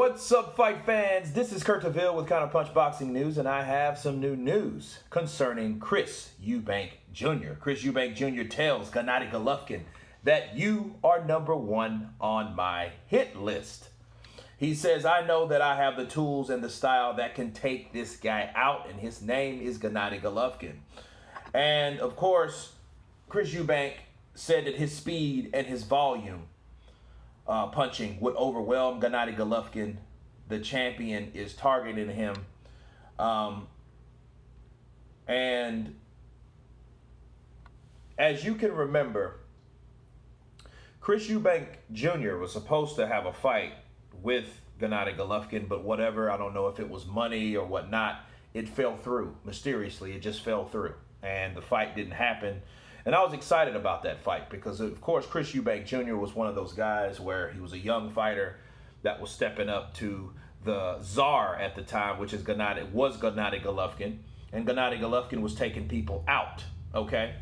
What's up, fight fans? This is Kurt DeVille with Counterpunch Boxing News, and I have some new news concerning Chris Eubank Jr. Chris Eubank Jr. tells Gennady Golovkin that you are number one on my hit list. He says, I know that I have the tools and the style that can take this guy out, and his name is Gennady Golovkin. And, of course, Chris Eubank said that his speed and his volume punching would overwhelm Gennady Golovkin. The champion is targeting him. And as you can remember, Chris Eubank Jr. was supposed to have a fight with Gennady Golovkin, but whatever, I don't know if it was money or whatnot, it fell through. Mysteriously, it just fell through. And the fight didn't happen. And I was excited about that fight because, of course, Chris Eubank Jr. was one of those guys where he was a young fighter that was stepping up to the czar at the time, which is Gennady Golovkin. And Gennady Golovkin was taking people out, okay?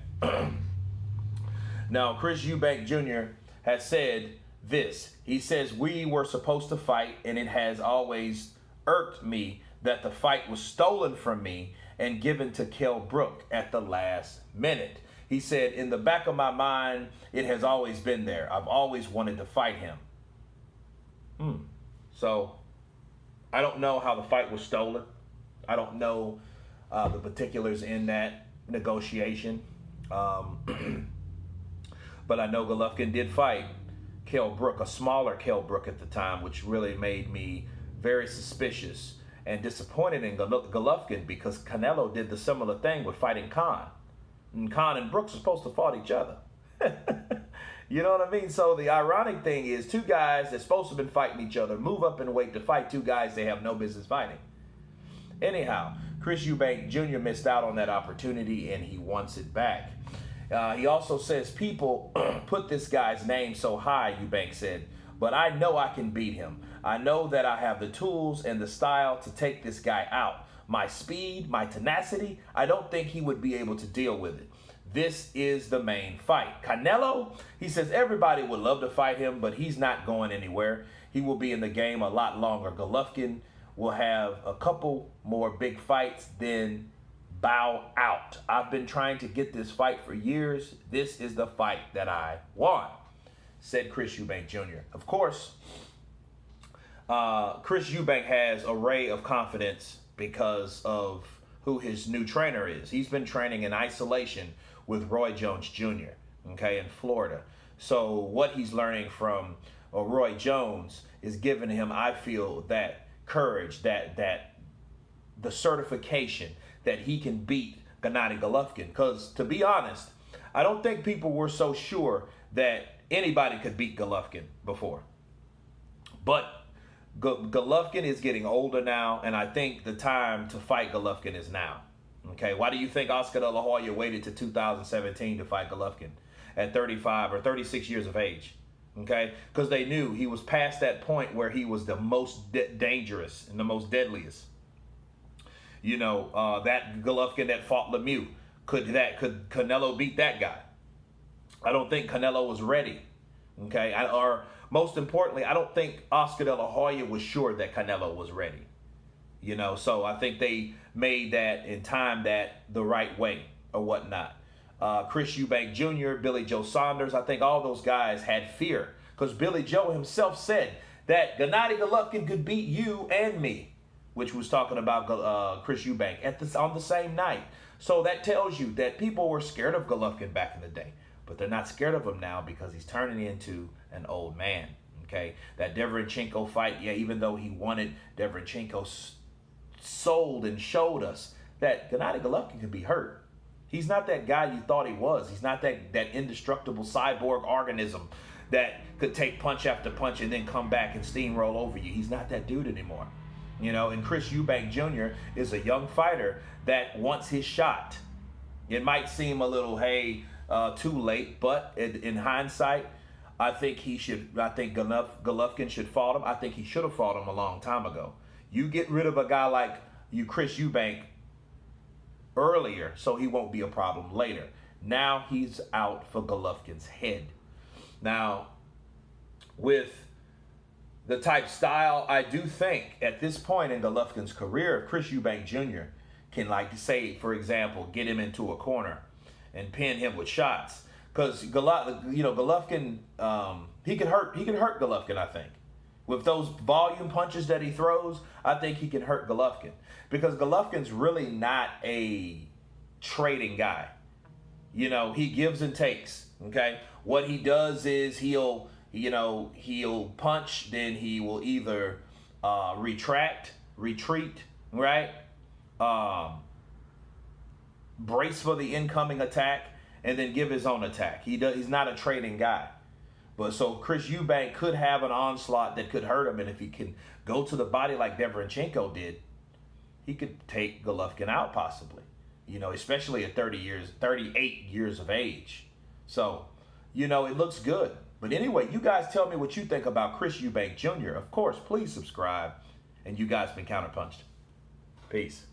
Now, Chris Eubank Jr. has said this. He says, we were supposed to fight, and it has always irked me that the fight was stolen from me and given to Kell Brook at the last minute. He said, in the back of my mind, it has always been there. I've always wanted to fight him. So, I don't know how the fight was stolen. I don't know the particulars in that negotiation. But I know Golovkin did fight Kell Brook, a smaller Kell Brook at the time, which really made me very suspicious and disappointed in Golovkin because Canelo did the similar thing with fighting Khan. And Khan and Brooks are supposed to fight each other. You know what I mean? So the ironic thing is two guys that's supposed to have been fighting each other move up in weight to fight two guys they have no business fighting. Anyhow, Chris Eubank Jr. missed out on that opportunity and he wants it back. He also says people put this guy's name so high, Eubank said, but I know I can beat him. I know that I have the tools and the style to take this guy out. My speed, my tenacity, I don't think he would be able to deal with it. This is the main fight. Canelo, he says everybody would love to fight him, but he's not going anywhere. He will be in the game a lot longer. Golovkin will have a couple more big fights, then bow out. I've been trying to get this fight for years. This is the fight that I want, said Chris Eubank Jr. Of course, Chris Eubank has an array of confidence because of who his new trainer is. He's been training in isolation with Roy Jones Jr., okay, in Florida. So what he's learning from Roy Jones is giving him, I feel, that courage, that the certification that he can beat Gennady Golovkin. Because to be honest, I don't think people were so sure that anybody could beat Golovkin before. But Golovkin is getting older now, and I think the time to fight Golovkin is now. Okay, why do you think Oscar De La Hoya waited to 2017 to fight Golovkin at 35 or 36 years of age? Okay, because they knew he was past that point where he was the most dangerous and the most deadliest. You know, that Golovkin that fought Lemieux, could Canelo beat that guy? I don't think Canelo was ready. Okay, or most importantly, I don't think Oscar De La Hoya was sure that Canelo was ready. You know, so I think they made that and timed that the right way or whatnot. Chris Eubank Jr., Billy Joe Saunders, I think all those guys had fear because Billy Joe himself said that Gennady Golovkin could beat you and me, which was talking about Chris Eubank on the same night. So that tells you that people were scared of Golovkin back in the day, but they're not scared of him now because he's turning into an old man. Okay, that Derevyanchenko fight, yeah, even though he won it, Derevyanchenko sold and showed us that Gennady Golovkin could be hurt. He's not that guy you thought he was. He's not that indestructible cyborg organism that could take punch after punch and then come back and steamroll over you. He's not that dude anymore. You know, and Chris Eubank Jr. is a young fighter that wants his shot. It might seem a little, too late, but in hindsight, I think Golovkin should fight him. I think he should have fought him a long time ago. You get rid of a guy like Chris Eubank earlier so he won't be a problem later. Now he's out for Golovkin's head. Now, with the type style, I do think at this point in Golovkin's career, if Chris Eubank Jr. can, like, say, for example, get him into a corner and pin him with shots, because Golovkin, he can hurt Golovkin. I think with those volume punches that he throws, I think he can hurt Golovkin, because Golovkin's really not a trading guy. He gives and takes. Okay, what he does is he'll punch, then he will either retreat, right? Brace for the incoming attack, and then give his own attack. He's not a trading guy. But so Chris Eubank could have an onslaught that could hurt him, and if he can go to the body like Deverenchenko did, he could take Golovkin out possibly. Especially at 38 years of age. So, it looks good. But anyway, you guys tell me what you think about Chris Eubank Jr. Of course, please subscribe. And you guys been counterpunched. Peace.